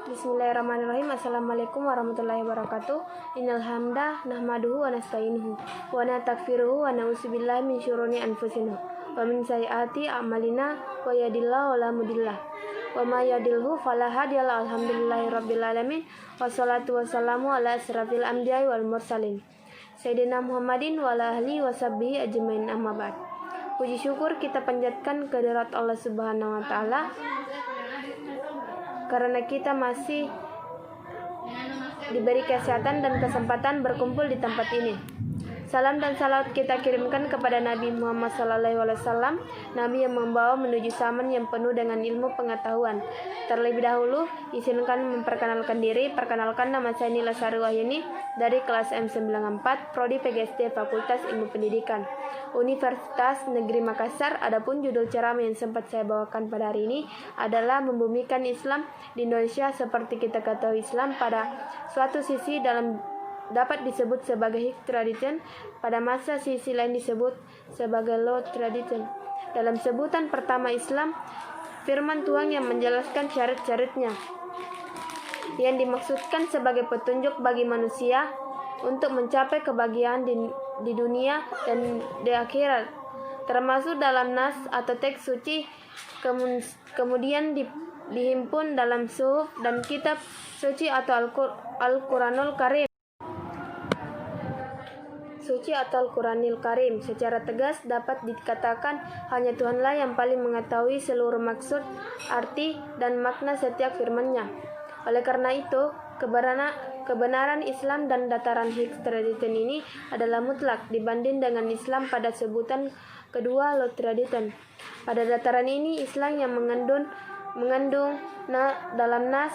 Bismillahirrahmanirrahim. Assalamualaikum warahmatullahi wabarakatuh. Innal hamda nahmaduhu wa nasta'inuhu wa nastaghfiruhu wa na'udzubillahi min syururi anfusina wa min sayyiati a'malina wa yahdihillahu wa la mudhillalah wa may yahdihilhu fala hadiyalah. Alhamdulillahirabbil alamin wassalatu wassalamu ala asrafil anbiya'i wal mursalin sayyidina Muhammadin wa ala alihi wa sahbihi ajmain, amma ba'd. Puji syukur kita panjatkan kehadirat Allah Subhanahu wa taala karena kita masih diberi kesehatan dan kesempatan berkumpul di tempat ini. Salam dan salawat kita kirimkan kepada Nabi Muhammad SAW, Nabi yang membawa menuju zaman yang penuh dengan ilmu pengetahuan. Terlebih dahulu, izinkan memperkenalkan diri. Perkenalkan, nama saya Nila Sari Wahyuni dari kelas M94, Prodi PGSD Fakultas Ilmu Pendidikan, Universitas Negeri Makassar. Adapun judul ceramah yang sempat saya bawakan pada hari ini adalah membumikan Islam di Indonesia. Seperti kita ketahui, Islam pada suatu sisi dapat disebut sebagai high tradition, pada masa sisi lain disebut sebagai low tradition. Dalam sebutan pertama Islam, firman Tuhan yang menjelaskan syarat-syaratnya yang dimaksudkan sebagai petunjuk bagi manusia untuk mencapai kebahagiaan di dunia dan di akhirat, termasuk dalam nas atau teks suci, kemudian dihimpun dalam suhuf dan kitab suci atau Al-Quranul Karim. Al-Quranil Karim secara tegas dapat dikatakan hanya Tuhanlah yang paling mengetahui seluruh maksud, arti, dan makna setiap firman-Nya. Oleh karena itu, kebenaran Islam dan dataran high tradition ini adalah mutlak dibanding dengan Islam pada sebutan kedua, low tradition. Pada dataran ini, Islam yang mengandung dalam nas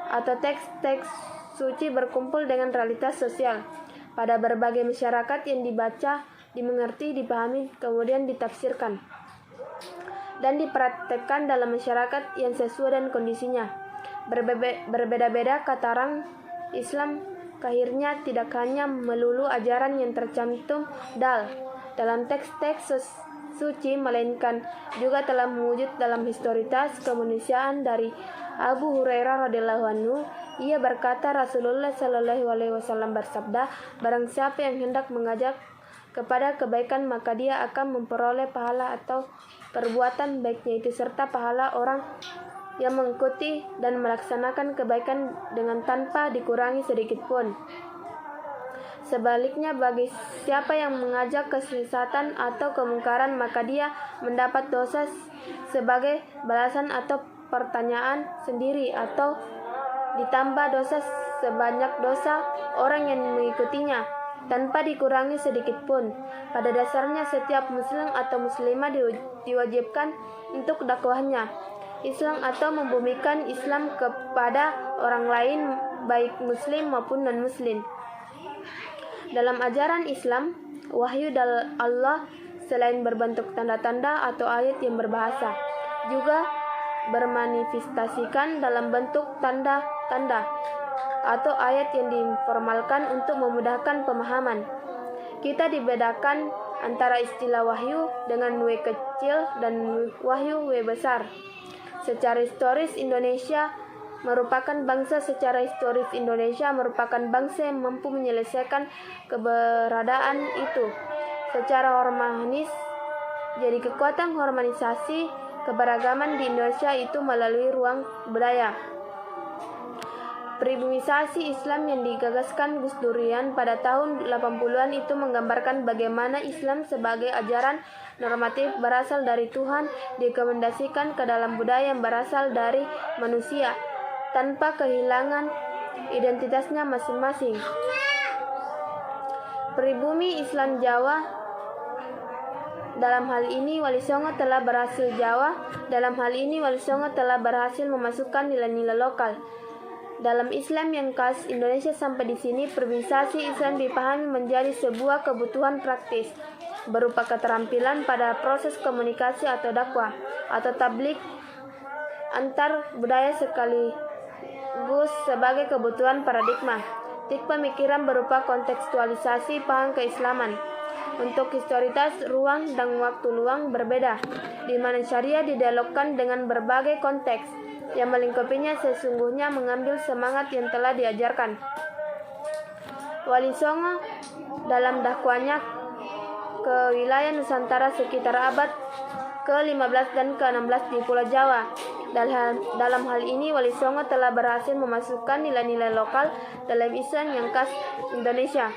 atau teks-teks suci berkumpul dengan realitas sosial pada berbagai masyarakat yang dibaca, dimengerti, dipahami, kemudian ditafsirkan dan dipraktekkan dalam masyarakat yang sesuai dengan kondisinya. Berbeda-beda katarang Islam akhirnya tidak hanya melulu ajaran yang tercantum dalam teks-teks suci, melainkan juga telah mewujud dalam historitas kemanusiaan. Dari Abu Hurairah radhiyallahu anhu, ia berkata, Rasulullah Shallallahu alaihi wasallam bersabda, barang siapa yang hendak mengajak kepada kebaikan, maka dia akan memperoleh pahala atau perbuatan baiknya itu serta pahala orang yang mengikuti dan melaksanakan kebaikan dengan tanpa dikurangi sedikit pun. Sebaliknya, bagi siapa yang mengajak kesesatan atau kemungkaran, maka dia mendapat dosa sebagai balasan atau pertanyaan sendiri, atau ditambah dosa sebanyak dosa orang yang mengikutinya tanpa dikurangi sedikit pun. Pada dasarnya setiap muslim atau muslimah diwajibkan untuk dakwahnya Islam atau membumikan Islam kepada orang lain, baik muslim maupun non-muslim. Dalam ajaran Islam, wahyu dari Allah selain berbentuk tanda-tanda atau ayat yang berbahasa, juga bermanifestasikan dalam bentuk tanda-tanda atau ayat yang diformalkan untuk memudahkan pemahaman. Kita dibedakan antara istilah wahyu dengan W kecil dan wahyu W besar. Secara historis Indonesia merupakan bangsa yang mampu menyelesaikan keberadaan itu secara harmonis. Jadi kekuatan harmonisasi keberagaman di Indonesia itu melalui ruang budaya. Pribumisasi Islam yang digagaskan Gus Durian pada tahun 80-an itu menggambarkan bagaimana Islam sebagai ajaran normatif berasal dari Tuhan direkomendasikan ke dalam budaya yang berasal dari manusia tanpa kehilangan identitasnya masing-masing. Pribumi Islam Jawa dalam hal ini Wali Songo telah berhasil memasukkan nilai-nilai lokal dalam Islam yang khas Indonesia. Sampai di sini pribumisasi Islam dipahami menjadi sebuah kebutuhan praktis berupa keterampilan pada proses komunikasi atau dakwah atau tabligh antar budaya sekaligus sebagai kebutuhan paradigma pemikiran berupa kontekstualisasi paham keislaman. Untuk historitas, ruang dan waktu luang berbeda, di mana syariah didialogkan dengan berbagai konteks. yang melingkupinya sesungguhnya mengambil semangat yang telah diajarkan. Wali Songo dalam dakwanya ke wilayah Nusantara sekitar abad ke-15 dan ke-16 di Pulau Jawa. Dalam hal ini, Wali Songo telah berhasil memasukkan nilai-nilai lokal dalam Islam yang khas Indonesia.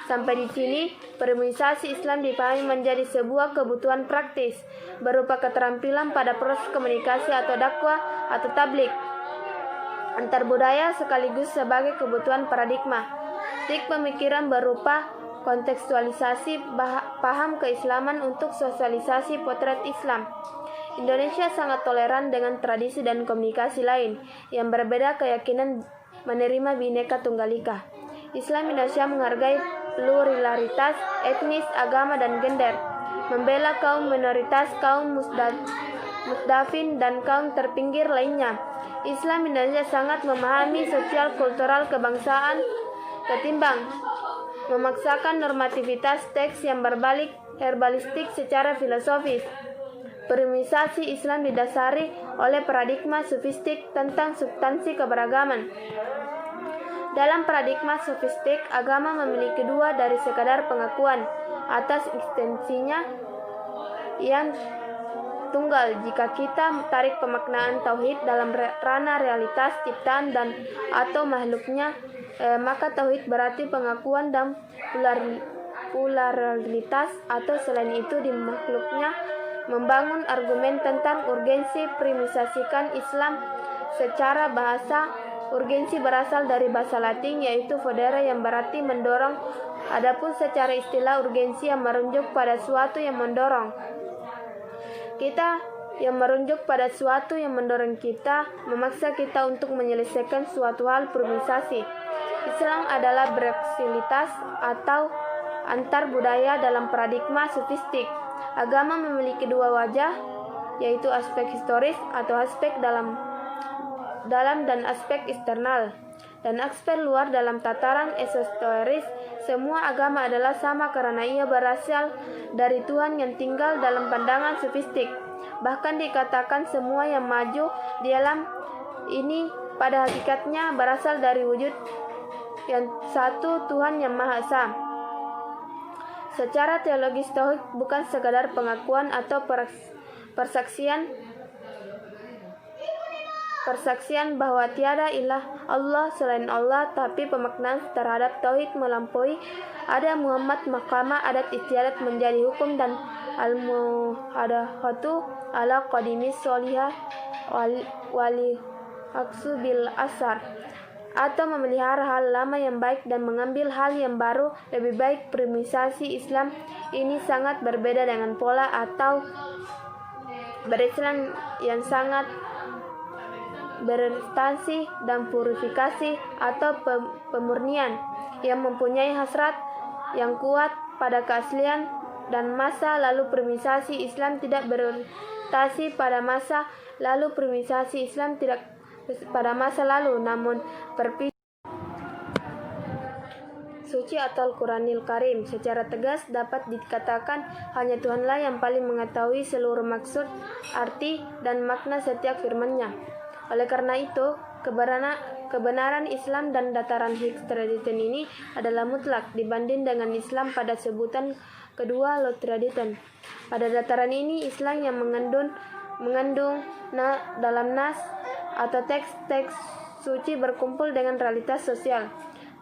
Sampai di sini, permuisasi Islam dipahami menjadi sebuah kebutuhan praktis, berupa keterampilan pada proses komunikasi atau dakwah atau tablik antar budaya sekaligus sebagai kebutuhan paradigma. Tik pemikiran berupa kontekstualisasi paham keislaman untuk sosialisasi potret Islam. Indonesia sangat toleran dengan tradisi dan komunikasi lain yang berbeda keyakinan menerima Bhinneka Tunggal Ika. Islam Indonesia menghargai pluralitas etnis, agama, dan gender, membela kaum minoritas, kaum musdafin, dan kaum terpinggir lainnya. Islam Indonesia sangat memahami sosial kultural kebangsaan ketimbang memaksakan normativitas teks yang berbalik herbalistik secara filosofis. Permuisasi Islam didasari oleh paradigma sofistik tentang substansi keberagaman. Dalam paradigma sofistik, agama memiliki dua dari sekadar pengakuan atas eksistensinya yang tunggal. Jika kita tarik pemaknaan tauhid dalam ranah realitas ciptaan dan atau makhluknya, maka tauhid berarti pengakuan dan pluralitas, atau selain itu di makhluknya membangun argumen tentang urgensi. Primisasikan Islam secara bahasa, urgensi berasal dari bahasa Latin yaitu fodere yang berarti mendorong. Adapun secara istilah, urgensi yang merujuk pada suatu yang mendorong kita, yang merujuk pada suatu yang mendorong kita, memaksa kita untuk menyelesaikan suatu hal. Primisasi Islam adalah bereksilitas atau antar budaya dalam paradigma sofistik. Agama memiliki dua wajah, yaitu aspek historis atau aspek dalam dan aspek eksternal, dan aspek luar dalam tataran esoteris. Semua agama adalah sama karena ia berasal dari Tuhan yang tinggal dalam pandangan sofistik. Bahkan dikatakan semua yang maju di alam ini pada hakikatnya berasal dari wujud yang satu, Tuhan yang Maha Esa. Secara teologis, tauhid bukan sekadar pengakuan atau persaksian bahwa tiada ilah Allah selain Allah, tapi pemaknaan terhadap tauhid melampaui ada Muhammad, mahkamah adat istiadat menjadi hukum, dan al-muhadahatu ala qadimis solihah wali aksu bil asar, atau memelihara hal lama yang baik dan mengambil hal yang baru lebih baik. Primisasi Islam ini sangat berbeda dengan pola atau berislam yang sangat berinstansi dan purifikasi atau pemurnian, yang mempunyai hasrat yang kuat pada keaslian dan masa lalu. Primisasi Islam tidak berorientasi pada masa lalu. Primisasi Islam tidak pada masa lalu, namun suci atau Al-Quranil Karim secara tegas dapat dikatakan hanya Tuhanlah yang paling mengetahui seluruh maksud, arti, dan makna setiap firman-Nya. Oleh karena itu, kebenaran Islam dan dataran Higgs Tradition ini adalah mutlak dibanding dengan Islam pada sebutan kedua, Low Tradition. Pada dataran ini, Islam yang mengandung dalam nas atau teks-teks suci berkumpul dengan realitas sosial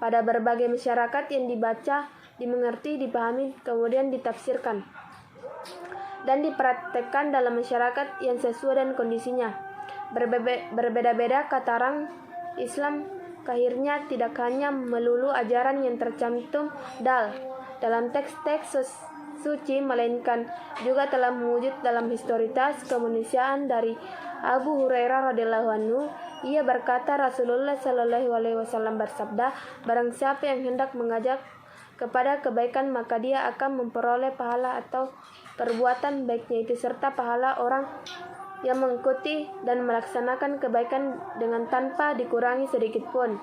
pada berbagai masyarakat yang dibaca, dimengerti, dipahami, kemudian ditafsirkan dan dipraktekkan dalam masyarakat yang sesuai dengan kondisinya. Berbeda-beda katarang Islam akhirnya tidak hanya melulu ajaran yang tercantum dalam teks-teks suci, melainkan juga telah mewujud dalam historitas kemanusiaan. Dari Abu Hurairah radhiyallahu anhu, ia berkata, Rasulullah shallallahu alaihi wasallam bersabda, barang siapa yang hendak mengajak kepada kebaikan, maka dia akan memperoleh pahala atau perbuatan baiknya itu serta pahala orang yang mengikuti dan melaksanakan kebaikan dengan tanpa dikurangi sedikit pun.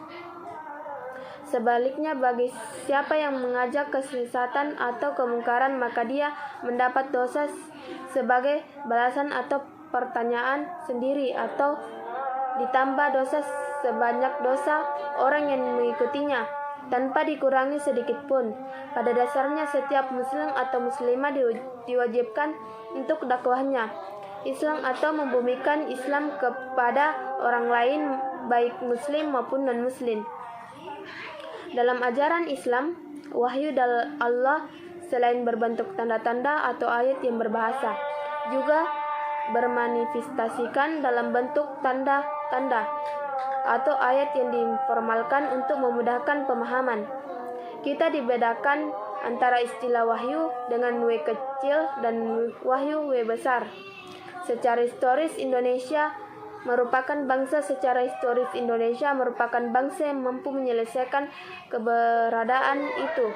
Sebaliknya, bagi siapa yang mengajak kesesatan atau kemungkaran, maka dia mendapat dosa sebagai balasan atau pertanyaan sendiri atau ditambah dosa sebanyak dosa orang yang mengikutinya, tanpa dikurangi sedikit pun. Pada dasarnya setiap muslim atau muslimah diwajibkan untuk dakwahnya Islam atau membumikan Islam kepada orang lain, baik muslim maupun non-muslim. Dalam ajaran Islam, wahyu dari Allah selain berbentuk tanda-tanda atau ayat yang berbahasa, juga bermanifestasikan dalam bentuk tanda-tanda atau ayat yang diformalkan untuk memudahkan pemahaman. Kita dibedakan antara istilah wahyu dengan W kecil dan wahyu W besar. Secara historis Indonesia merupakan bangsa yang mampu menyelesaikan keberadaan itu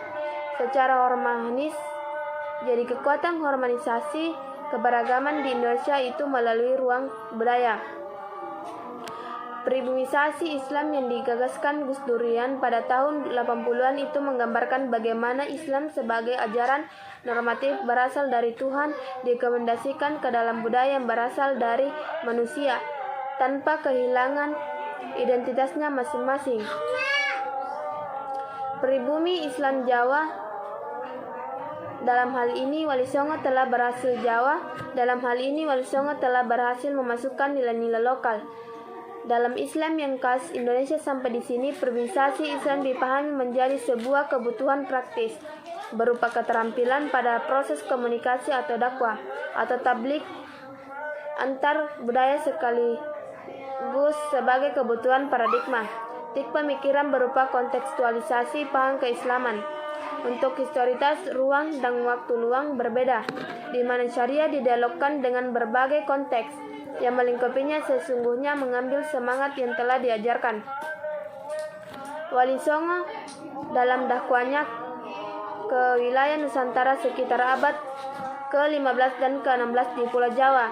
secara harmonis. Jadi kekuatan harmonisasi keberagaman di Indonesia itu melalui ruang budaya. Pribumisasi Islam yang digagaskan Gus Durian pada tahun 80-an itu menggambarkan bagaimana Islam sebagai ajaran normatif berasal dari Tuhan direkomendasikan ke dalam budaya yang berasal dari manusia tanpa kehilangan identitasnya masing-masing. Pribumi Islam Jawa, dalam hal ini Wali Songo telah berhasil memasukkan nilai-nilai lokal dalam Islam yang khas Indonesia. Sampai di sini pribumisasi Islam dipahami menjadi sebuah kebutuhan praktis berupa keterampilan pada proses komunikasi atau dakwah atau tabligh antar budaya sekaligus sebagai kebutuhan paradigma pemikiran berupa kontekstualisasi paham keislaman. Untuk historitas, ruang dan waktu luang berbeda, di mana syariah didialogkan dengan berbagai konteks yang melingkupinya sesungguhnya mengambil semangat yang telah diajarkan Wali Songo dalam dakwanya ke wilayah Nusantara sekitar abad ke-15 dan ke-16 di Pulau Jawa.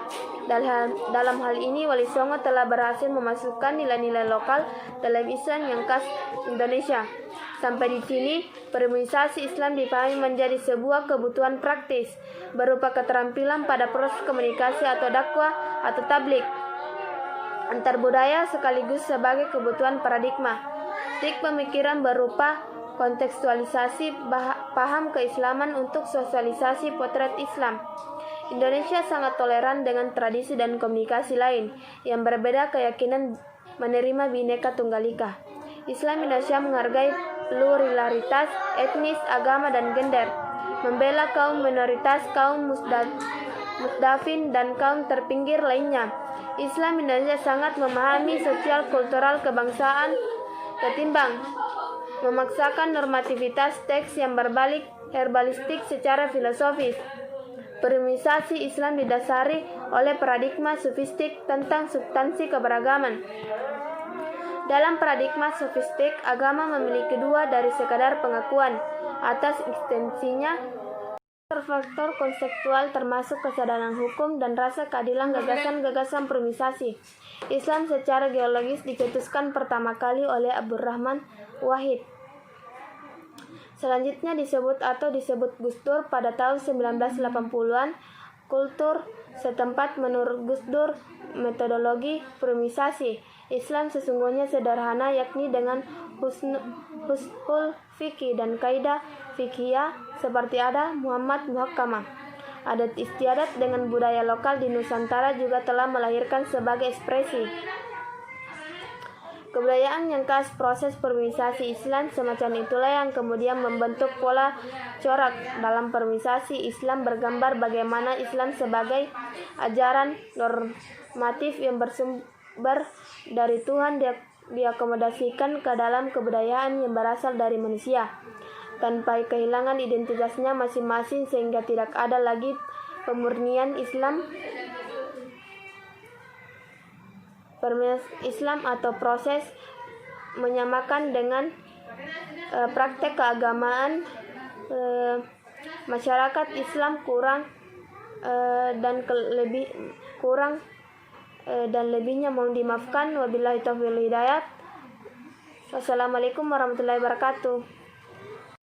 Dalam hal ini Wali Songo telah berhasil memasukkan nilai-nilai lokal dalam Islam yang khas Indonesia. Sampai di sini, pribumisasi Islam dipahami menjadi sebuah kebutuhan praktis berupa keterampilan pada proses komunikasi atau dakwah atau tabligh antar budaya sekaligus sebagai kebutuhan paradigma pemikiran berupa kontekstualisasi paham keislaman untuk sosialisasi potret Islam. Indonesia sangat toleran dengan tradisi dan komunikasi lain yang berbeda keyakinan menerima Bhinneka Tunggal Ika. Islam Indonesia menghargai pluralitas etnis, agama, dan gender, membela kaum minoritas, kaum musdafin, dan kaum terpinggir lainnya. Islam Indonesia sangat memahami sosial kultural kebangsaan ketimbang memaksakan normativitas teks yang berbalik herbalistik secara filosofis. Pribumisasi Islam didasari oleh paradigma sufistik tentang substansi keberagaman. Dalam paradigma sufistik, agama memiliki dua dari sekadar pengakuan atas eksistensinya faktor konseptual termasuk kesadaran hukum dan rasa keadilan gagasan-gagasan pribumisasi. Islam secara geologis dicetuskan pertama kali oleh Abdurrahman Wahid. Selanjutnya disebut Gus Dur pada tahun 1980-an. Kultur setempat menurut Gus Dur metodologi pribumisasi Islam sesungguhnya sederhana, yakni dengan husnul fikih dan kaidah fikihiyah seperti ada Muhammad Muhakkamah. Adat istiadat dengan budaya lokal di Nusantara juga telah melahirkan sebagai ekspresi kebudayaan yang khas. Proses pribumisasi Islam semacam itulah yang kemudian membentuk pola corak dalam pribumisasi Islam bergambar bagaimana Islam sebagai ajaran normatif yang bersumber dari Tuhan diakomodasikan ke dalam kebudayaan yang berasal dari manusia tanpa kehilangan identitasnya masing-masing, sehingga tidak ada lagi pemurnian Islam atau proses menyamakan dengan praktek keagamaan. Masyarakat Islam kurang dan lebihnya mohon dimaafkan. Wabillahi taufiq wal hidayah. Wassalamualaikum warahmatullahi wabarakatuh.